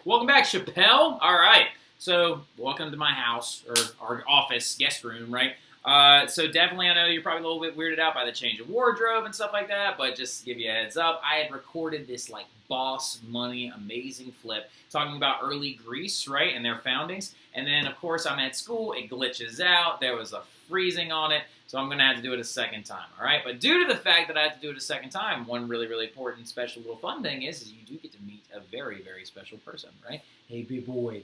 Welcome back, Chappelle. All right. So, welcome to my house, or our office, guest room, right? So definitely, I know you're probably a little bit weirded out by the change of wardrobe and stuff like that, but just to give you a heads up, I had recorded this, like, boss money, amazing flip, talking about early Greece, right, and their foundings, and then, of course, I'm at school, it glitches out, there was a freezing on it, so I'm going to have to do it a second time, all right? But due to the fact that I have to do it a second time, one really, really important special little fun thing is you do get to meet a very, very special person, right? Hey, big boy.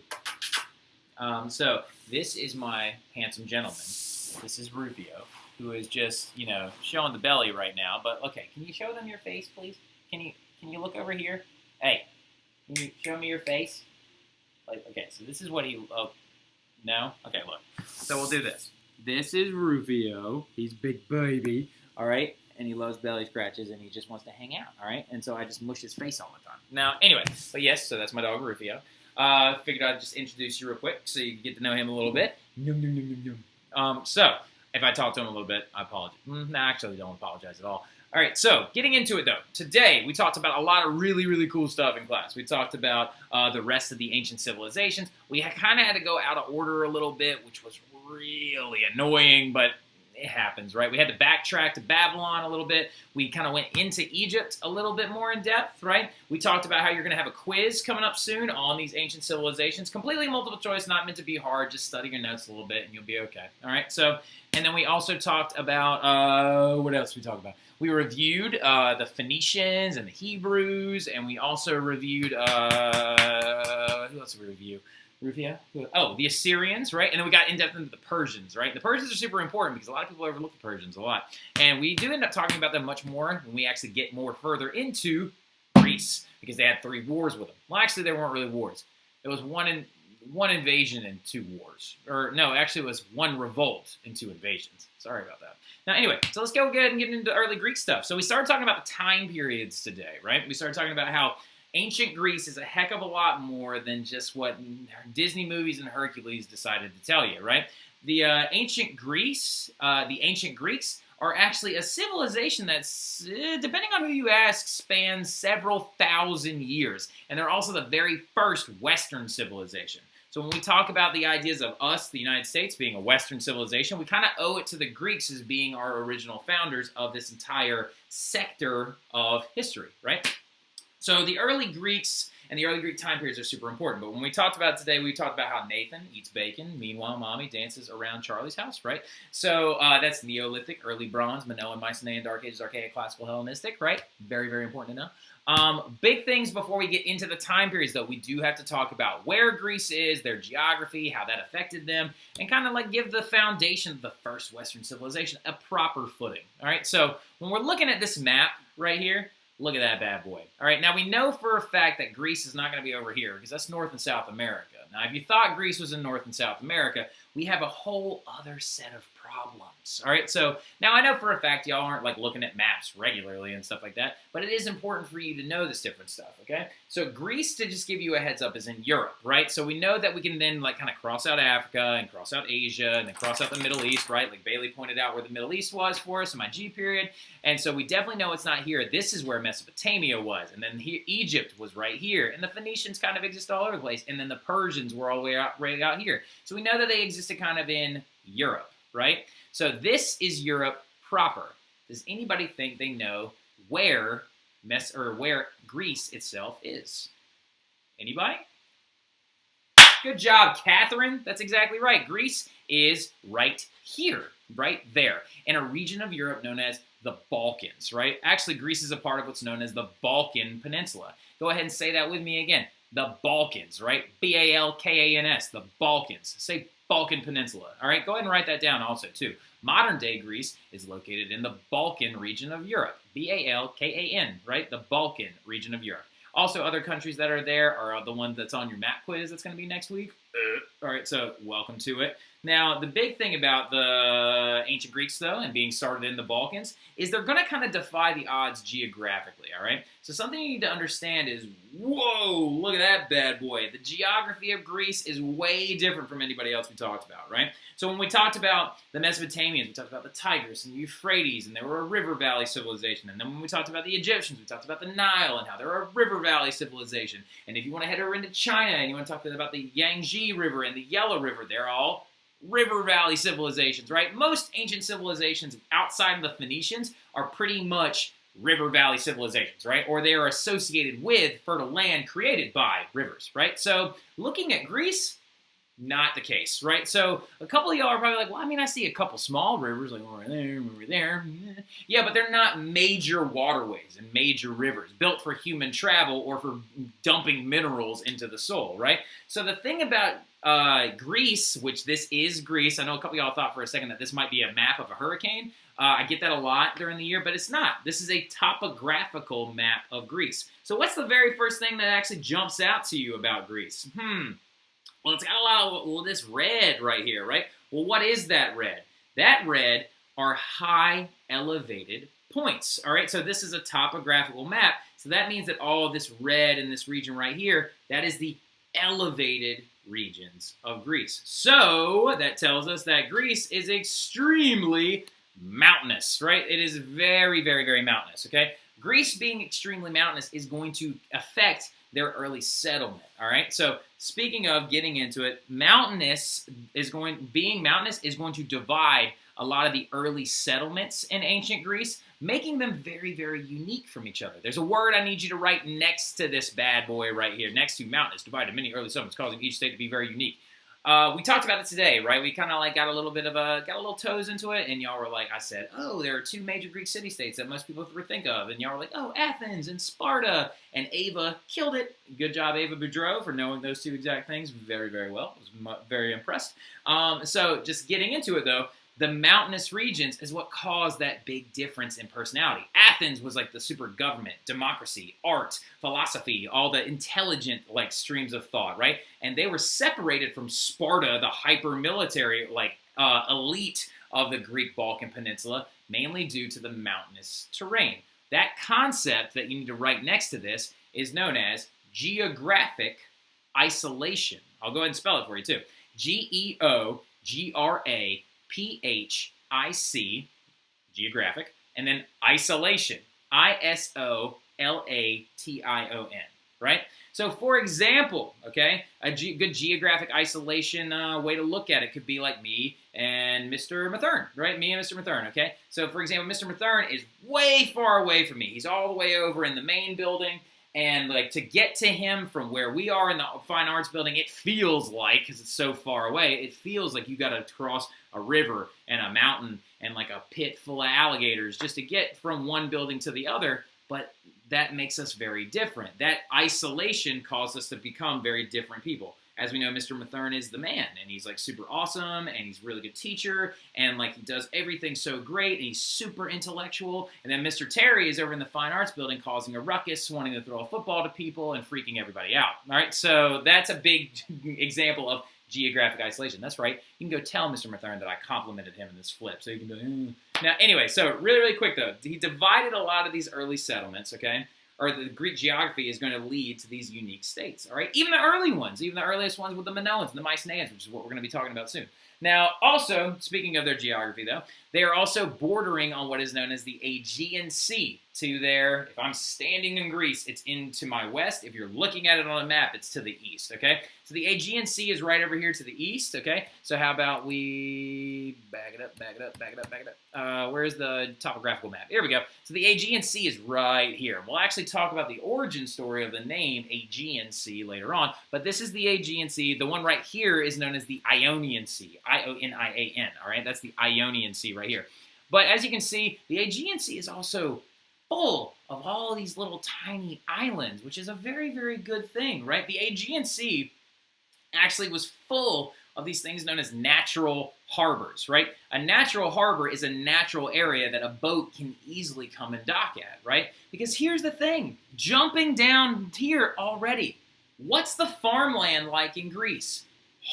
So this is my handsome gentleman. This is Rufio, who is just, showing the belly right now. But, okay, can you show them your face, please? Can you look over here? Hey, can you show me your face? Okay, so this is what he, no? Okay, look. So we'll do this. This is Rufio. He's big baby, all right? And he loves belly scratches, and he just wants to hang out, all right? And so I just mush his face all the time. Now, anyway, but yes, so that's my dog, Rufio. Figured I'd just introduce you real quick so you can get to know him a little bit. So, if I talk to him a little bit, I apologize. Actually, don't apologize at all. All right, so getting into it, though. Today, we talked about a lot of really, really cool stuff in class. We talked about the rest of the ancient civilizations. We kind of had to go out of order a little bit, which was really annoying, but it happens, right? We had to backtrack to Babylon a little bit. We kind of went into Egypt a little bit more in depth, right? We talked about how you're going to have a quiz coming up soon on these ancient civilizations. Completely multiple choice, not meant to be hard. Just study your notes a little bit and you'll be okay. All right, so, and then we also talked about, what else did we talk about? We reviewed the Phoenicians and the Hebrews, and we also reviewed, who else did we review? Rufia? Oh, the Assyrians, right? And then we got in-depth into the Persians, right? The Persians are super important because a lot of people overlook the Persians a lot. And we do end up talking about them much more when we actually get more further into Greece because they had 3 wars with them. Well, actually, they weren't really wars. It was one invasion and 2 wars. Or, no, actually, it was 1 revolt and 2 invasions. Sorry about that. Now, anyway, so let's go ahead and get into early Greek stuff. So we started talking about the time periods today, right? We started talking about how ancient Greece is a heck of a lot more than just what Disney movies and Hercules decided to tell you, right? The ancient Greeks are actually a civilization that's, depending on who you ask, spans several thousand years. And they're also the very first Western civilization. So when we talk about the ideas of us, the United States, being a Western civilization, we kind of owe it to the Greeks as being our original founders of this entire sector of history, right? So the early Greeks and the early Greek time periods are super important. But when we talked about it today, we talked about how Nathan eats bacon. Meanwhile, Mommy dances around Charlie's house, right? So that's Neolithic, early Bronze, Minoan, Mycenaean, Dark Ages, Archaic, Classical, Hellenistic, right? Very, very important to know. Big things before we get into the time periods, though. We do have to talk about where Greece is, their geography, how that affected them, and kind of like give the foundation of the first Western civilization a proper footing. All right, so when we're looking at this map right here, look at that bad boy. All right, now we know for a fact that Greece is not going to be over here because that's North and South America. Now, if you thought Greece was in North and South America, we have a whole other set of problems. All right, so now I know for a fact y'all aren't like looking at maps regularly and stuff like that, but it is important for you to know this different stuff, okay? So Greece, to just give you a heads up, is in Europe, right? So we know that we can then like kind of cross out Africa and cross out Asia and then cross out the Middle East, right? Like Bailey pointed out where the Middle East was for us in my G period. And so we definitely know it's not here. This is where Mesopotamia was. And then here, Egypt was right here. And the Phoenicians kind of exist all over the place. And then the Persians were all the way out, right out here. So we know that they existed kind of in Europe, right? So this is Europe proper. Does anybody think they know where Greece itself is? Anybody? Good job, Catherine. That's exactly right. Greece is right here, right there, in a region of Europe known as the Balkans, right? Actually, Greece is a part of what's known as the Balkan Peninsula. Go ahead and say that with me again. The Balkans, right? B-A-L-K-A-N-S, the Balkans. Say Balkan Peninsula, all right? Go ahead and write that down also, too. Modern-day Greece is located in the Balkan region of Europe. B-A-L-K-A-N, right? The Balkan region of Europe. Also, other countries that are there are the one that's on your map quiz that's going to be next week. All right, so welcome to it. Now, the big thing about the ancient Greeks, though, and being started in the Balkans, is they're going to kind of defy the odds geographically, all right? So something you need to understand is, whoa, look at that bad boy. The geography of Greece is way different from anybody else we talked about, right? So when we talked about the Mesopotamians, we talked about the Tigris and the Euphrates, and they were a river valley civilization. And then when we talked about the Egyptians, we talked about the Nile and how they're a river valley civilization. And if you want to head over into China and you want to talk about the Yangtze River and the Yellow River, they're all river valley civilizations, right? Most ancient civilizations outside of the Phoenicians are pretty much river valley civilizations, right? Or they are associated with fertile land created by rivers, right? So looking at Greece, not the case, right? So a couple of y'all are probably like, well, I mean, I see a couple small rivers, like over there. Yeah, but they're not major waterways and major rivers built for human travel or for dumping minerals into the soil, right? So the thing about Greece, which this is Greece, I know a couple of y'all thought for a second that this might be a map of a hurricane. I get that a lot during the year, but it's not. This is a topographical map of Greece. So what's the very first thing that actually jumps out to you about Greece? Well, it's got a lot of this red right here, right? Well, what is that red? That red are high elevated points, all right? So this is a topographical map. So that means that all of this red in this region right here, that is the elevated regions of Greece. So that tells us that Greece is extremely mountainous, right? It is very, very, very mountainous, okay? Greece being extremely mountainous is going to affect their early settlement, all right? So speaking of getting into it, being mountainous is going to divide a lot of the early settlements in ancient Greece, making them very, very unique from each other. There's a word I need you to write next to this bad boy right here, next to mountainous, divided many early settlements, causing each state to be very unique. We talked about it today, right? We kind of like got a little toes into it, and y'all were like, I said, oh, there are two major Greek city-states that most people would think of, and y'all were like, oh, Athens and Sparta, and Ava killed it. Good job, Ava Boudreau, for knowing those two exact things very, very well. I was very impressed. So just getting into it, though, the mountainous regions is what caused that big difference in personality. Athens was like the super government, democracy, art, philosophy, all the intelligent like streams of thought, right? And they were separated from Sparta, the hyper-military elite of the Greek Balkan Peninsula, mainly due to the mountainous terrain. That concept that you need to write next to this is known as geographic isolation. I'll go ahead and spell it for you too. Geographic, geographic, and then isolation, isolation, right? So for example, okay, a good geographic isolation way to look at it could be like me and Mr. Mathern, right? Me and Mr. Mathern, okay? So for example, Mr. Mathern is way far away from me. He's all the way over in the main building. And like to get to him from where we are in the Fine Arts Building, it feels like, because it's so far away, it feels like you got to cross a river and a mountain and like a pit full of alligators just to get from one building to the other. But that makes us very different. That isolation caused us to become very different people. As we know, Mr. Mathern is the man, and he's like super awesome, and he's a really good teacher, and like he does everything so great, and he's super intellectual. And then Mr. Terry is over in the Fine Arts Building causing a ruckus, wanting to throw a football to people and freaking everybody out. All right, so that's a big example of geographic isolation. That's right. You can go tell Mr. Mathern that I complimented him in this flip. So you can go, Now, anyway, so really, really quick though, he divided a lot of these early settlements, okay? Or the Greek geography is going to lead to these unique states, all right? Even the early ones, even the earliest ones with the Minoans and the Mycenaeans, which is what we're going to be talking about soon. Now, also, speaking of their geography, though, they are also bordering on what is known as the Aegean Sea. To their, if I'm standing in Greece, it's into my west. If you're looking at it on a map, it's to the east, okay? So the Aegean Sea is right over here to the east, okay? So how about we back it up. Where's the topographical map? Here we go. So the Aegean Sea is right here. We'll actually talk about the origin story of the name Aegean Sea later on, but this is the Aegean Sea. The one right here is known as the Ionian Sea, I-O-N-I-A-N, all right? That's the Ionian Sea right here. But as you can see, the Aegean Sea is also full of all these little tiny islands, which is a very, very good thing, right? The Aegean Sea actually was full of these things known as natural harbors, right? A natural harbor is a natural area that a boat can easily come and dock at, right? Because here's the thing, jumping down here already, what's the farmland like in Greece?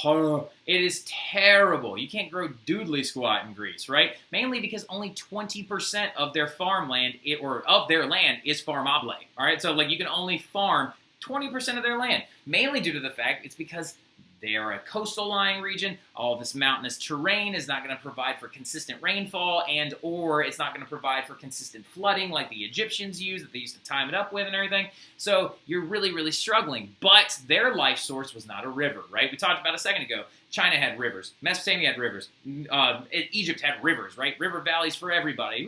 It is terrible. You can't grow doodly squat in Greece, right? Mainly because only 20% of their farmland, or of their land, is farmable. All right, so like you can only farm 20% of their land, mainly due to the fact it's because they are a coastal lying region. All this mountainous terrain is not going to provide for consistent rainfall, and or it's not going to provide for consistent flooding like the Egyptians used, that they used to time it up with and everything. So you're really, really struggling. But their life source was not a river, right? We talked about a second ago. China had rivers. Mesopotamia had rivers. Egypt had rivers, right? River valleys for everybody.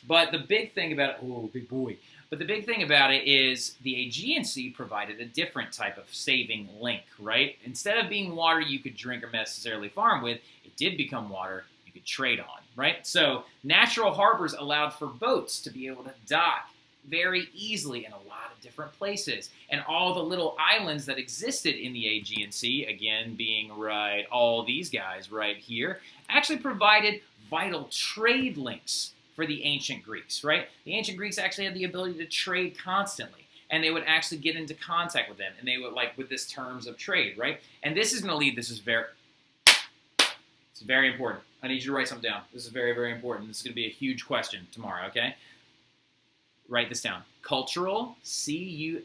But the big thing about it, oh, big boy. But the big thing about it is the Aegean Sea provided a different type of saving link, right? Instead of being water you could drink or necessarily farm with, it did become water you could trade on, right? So natural harbors allowed for boats to be able to dock very easily in a lot of different places. And all the little islands that existed in the Aegean Sea, again being right, all these guys right here, actually provided vital trade links for the ancient Greeks, right? The ancient Greeks actually had the ability to trade constantly, and they would actually get into contact with them, and they would, like, with this terms of trade, right? And this is going to lead, it's very important. I need you to write something down. This is very, very important. This is going to be a huge question tomorrow, okay? Write this down. Cultural, C-U-L-T-U-R-A-L,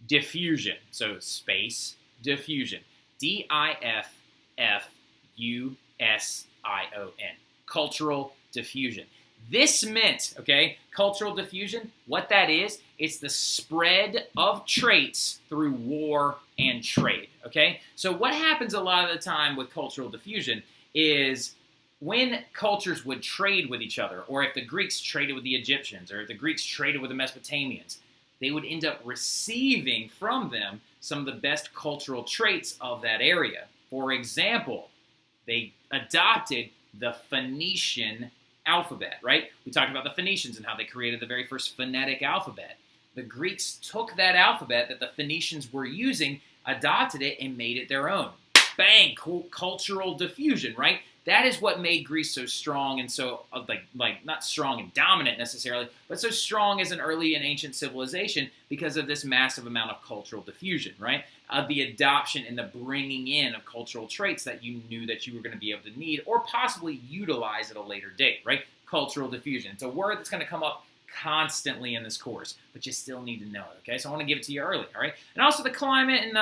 diffusion, so space, diffusion, D-I-F-F-U-S-I-O-N, cultural diffusion. This meant, okay, cultural diffusion, what that is, it's the spread of traits through war and trade, okay? So what happens a lot of the time with cultural diffusion is when cultures would trade with each other, or if the Greeks traded with the Egyptians, or if the Greeks traded with the Mesopotamians, they would end up receiving from them some of the best cultural traits of that area. For example, they adopted the Phoenician alphabet, right? We talked about the Phoenicians and how they created the very first phonetic alphabet. The Greeks took that alphabet that the Phoenicians were using, adopted it, and made it their own. Bang! Cultural diffusion, right? That is what made Greece so strong and so, like not strong and dominant necessarily, but so strong as an early and ancient civilization because of this massive amount of cultural diffusion, right? The adoption and the bringing in of cultural traits that you knew that you were going to be able to need or possibly utilize at a later date, right? Cultural diffusion. It's a word that's going to come up constantly in this course, but you still need to know it, okay? So I want to give it to you early, all right? And also the climate in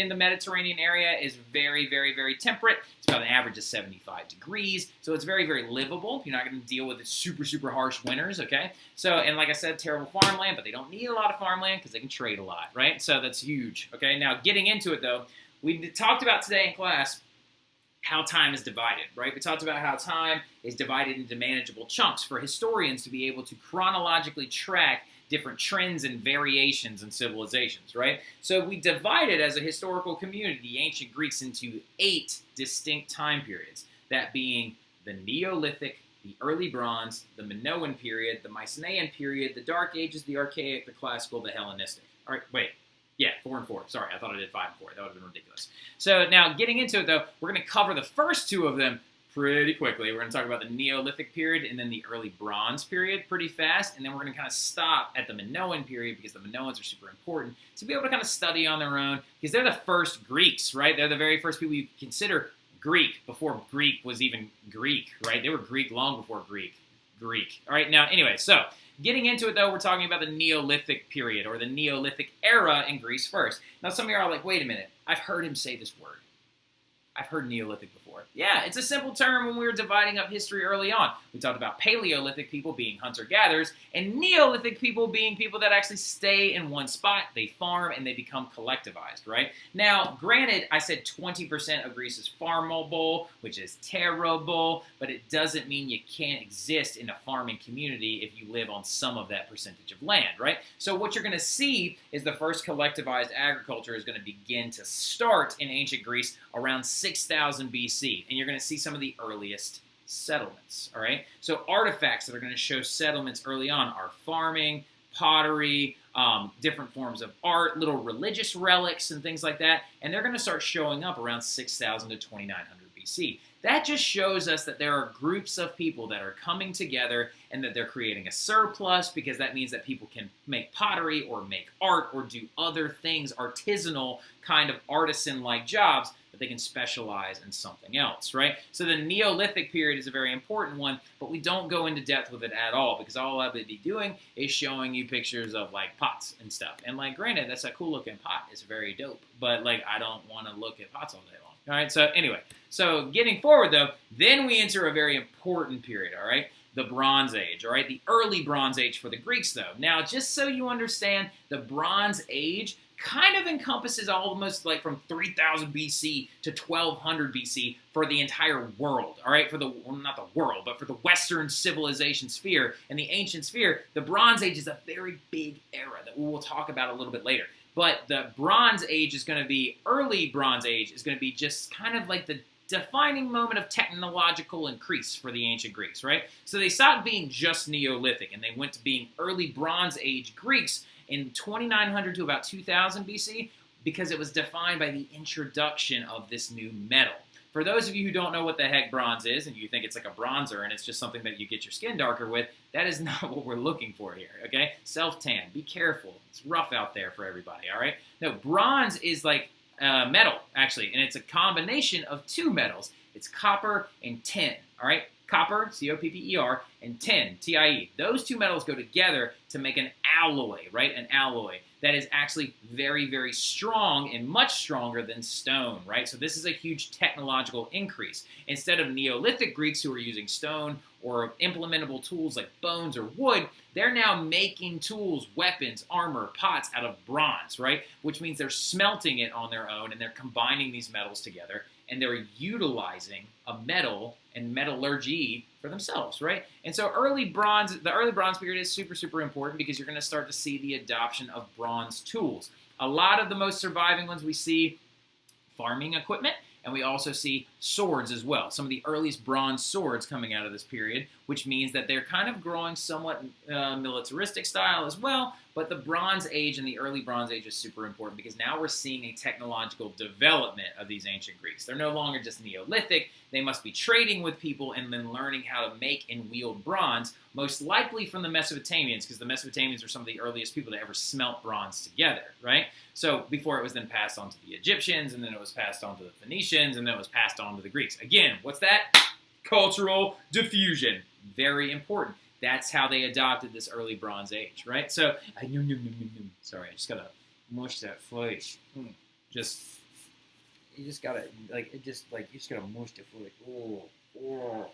the Mediterranean area is very, very, very temperate. It's about an average of 75 degrees, so it's very, very livable. You're not going to deal with super, super harsh winters, okay? So, and like I said, terrible farmland, but they don't need a lot of farmland because they can trade a lot, right? So that's huge, okay? Now, getting into it, though, we talked about today in class how time is divided, right? We talked about how time is divided into manageable chunks for historians to be able to chronologically track different trends and variations in civilizations, right? So we divided as a historical community the ancient Greeks into 8 distinct time periods, that being the Neolithic, the Early Bronze, the Minoan period, the Mycenaean period, the Dark Ages, the Archaic, the Classical, the Hellenistic. All right, wait. Yeah, 4 and 4. Sorry, I thought I did 5 and 4. That would have been ridiculous. So now, getting into it, though, we're going to cover the first 2 of them pretty quickly. We're going to talk about the Neolithic period and then the Early Bronze period pretty fast, and then we're going to kind of stop at the Minoan period because the Minoans are super important to be able to kind of study on their own because they're the first Greeks, right? They're the very first people you consider Greek before Greek was even Greek, right? They were Greek long before Greek. All right, now, anyway, so getting into it, though, we're talking about the Neolithic period, or the Neolithic era in Greece first. Now, some of you are like, wait a minute, I've heard him say this word. I've heard Neolithic before. Yeah, it's a simple term when we were dividing up history early on. We talked about Paleolithic people being hunter-gatherers, and Neolithic people being people that actually stay in one spot, they farm, and they become collectivized, right? Now, granted, I said 20% of Greece is farmable, which is terrible, but it doesn't mean you can't exist in a farming community if you live on some of that percentage of land, right? So what you're going to see is the first collectivized agriculture is going to begin to start in ancient Greece around 6000 BC, and you're going to see some of the earliest settlements, all right? So artifacts that are going to show settlements early on are farming, pottery, different forms of art, little religious relics and things like that, and they're going to start showing up around 6000 to 2900 BC. That just shows us that there are groups of people that are coming together and that they're creating a surplus, because that means that people can make pottery or make art or do other things, artisanal kind of artisan-like jobs, but they can specialize in something else, right? So the Neolithic period is a very important one, but we don't go into depth with it at all, because all I would be doing is showing you pictures of like pots and stuff. And like, granted, that's a cool looking pot. It's very dope, but like, I don't want to look at pots all day long. All right, so anyway, so getting forward though, then we enter a very important period, all right? The Bronze Age, all right? The early Bronze Age for the Greeks though. Now, just so you understand, the Bronze Age kind of encompasses almost like from 3000 BC to 1200 BC for the entire world, all right? For the, well, not the world, but for the Western civilization sphere and the ancient sphere, the Bronze Age is a very big era that we will talk about a little bit later. But the Bronze Age is going to be, early Bronze Age is going to be just kind of like the defining moment of technological increase for the ancient Greeks, right? So they stopped being just Neolithic and they went to being early Bronze Age Greeks in 2900 to about 2000 BC, because it was defined by the introduction of this new metal. For those of you who don't know what the heck bronze is, and you think it's like a bronzer and it's just something that you get your skin darker with, that is not what we're looking for here, okay? Self-tan, be careful. It's rough out there for everybody, all right? No, bronze is like metal, actually, and it's a combination of two metals. It's copper and tin, all right? Copper, C-O-P-P-E-R, and tin, T-I-E. Those two metals go together to make an alloy, right? An alloy that is actually very, very strong and much stronger than stone, right? So this is a huge technological increase. Instead of Neolithic Greeks who were using stone or implementable tools like bones or wood, they're now making tools, weapons, armor, pots out of bronze, right? Which means they're smelting it on their own and they're combining these metals together and they're utilizing a metal and metallurgy for themselves, right? And so the early bronze period is super, super important because you're going to start to see the adoption of bronze tools. A lot of the most surviving ones we see farming equipment, and we also see swords as well. Some of the earliest bronze swords coming out of this period, which means that they're kind of growing somewhat militaristic style as well, but the Bronze Age and the early Bronze Age is super important because now we're seeing a technological development of these ancient Greeks. They're no longer just Neolithic. They must be trading with people and then learning how to make and wield bronze, most likely from the Mesopotamians, because the Mesopotamians are some of the earliest people to ever smelt bronze together, right? So before it was then passed on to the Egyptians, and then it was passed on to the Phoenicians, and then it was passed on to the Greeks. Again, what's that? Cultural diffusion. Very important. That's how they adopted this early Bronze Age, right? So, sorry, I just gotta mush that flesh. You just gotta, you just gotta mush the flesh. Oh.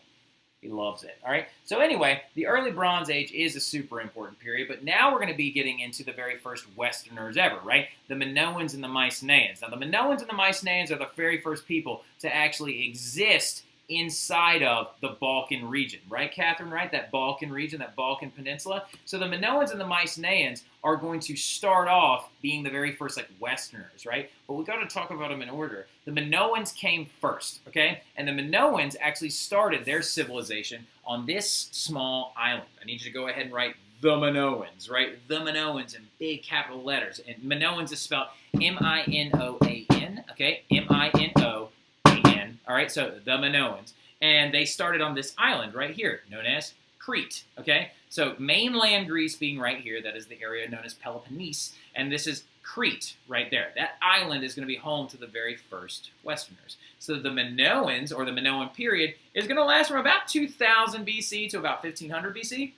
He loves it, all right? So anyway, the early Bronze Age is a super important period, but now we're going to be getting into the very first Westerners ever, right? The Minoans and the Mycenaeans. Now, the Minoans and the Mycenaeans are the very first people to actually exist inside of the Balkan region, right, Catherine, right? That Balkan region, that Balkan peninsula. So the Minoans and the Mycenaeans are going to start off being the very first, Westerners, right? But we got to talk about them in order. The Minoans came first, okay? And the Minoans actually started their civilization on this small island. I need you to go ahead and write the Minoans, right? The Minoans in big capital letters. And Minoans is spelled M-I-N-O-A-N, okay? M-I-N-O-A-N, all right? So the Minoans. And they started on this island right here, known as Crete, okay? So mainland Greece being right here, that is the area known as Peloponnese, and this is Crete right there. That island is going to be home to the very first Westerners. So the Minoans, or the Minoan period, is going to last from about 2000 BC to about 1500 BC.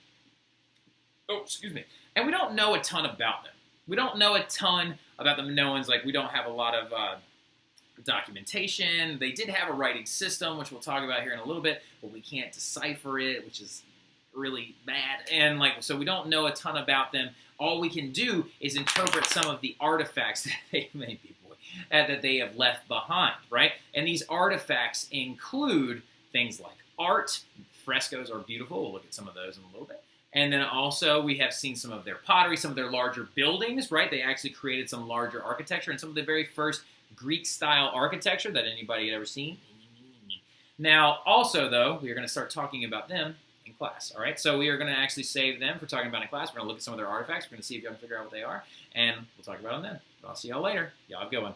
Oh, excuse me. And we don't know a ton about them. We don't know a ton about the Minoans. We don't have a lot of documentation. They did have a writing system, which we'll talk about here in a little bit, but we can't decipher it, which is really bad. And so we don't know a ton about them. All we can do is interpret some of the artifacts that they that they have left behind, right? And these artifacts include things like art. Frescoes are beautiful. We'll look at some of those in a little bit. And then also we have seen some of their pottery, some of their larger buildings, right? They actually created some larger architecture and some of the very first Greek-style architecture that anybody had ever seen. Now, also, though, we are going to start talking about them in class, all right? So we are going to actually save them for talking about in class. We're going to look at some of their artifacts. We're going to see if you can figure out what they are, and we'll talk about them then. But I'll see y'all later. Y'all have a good one.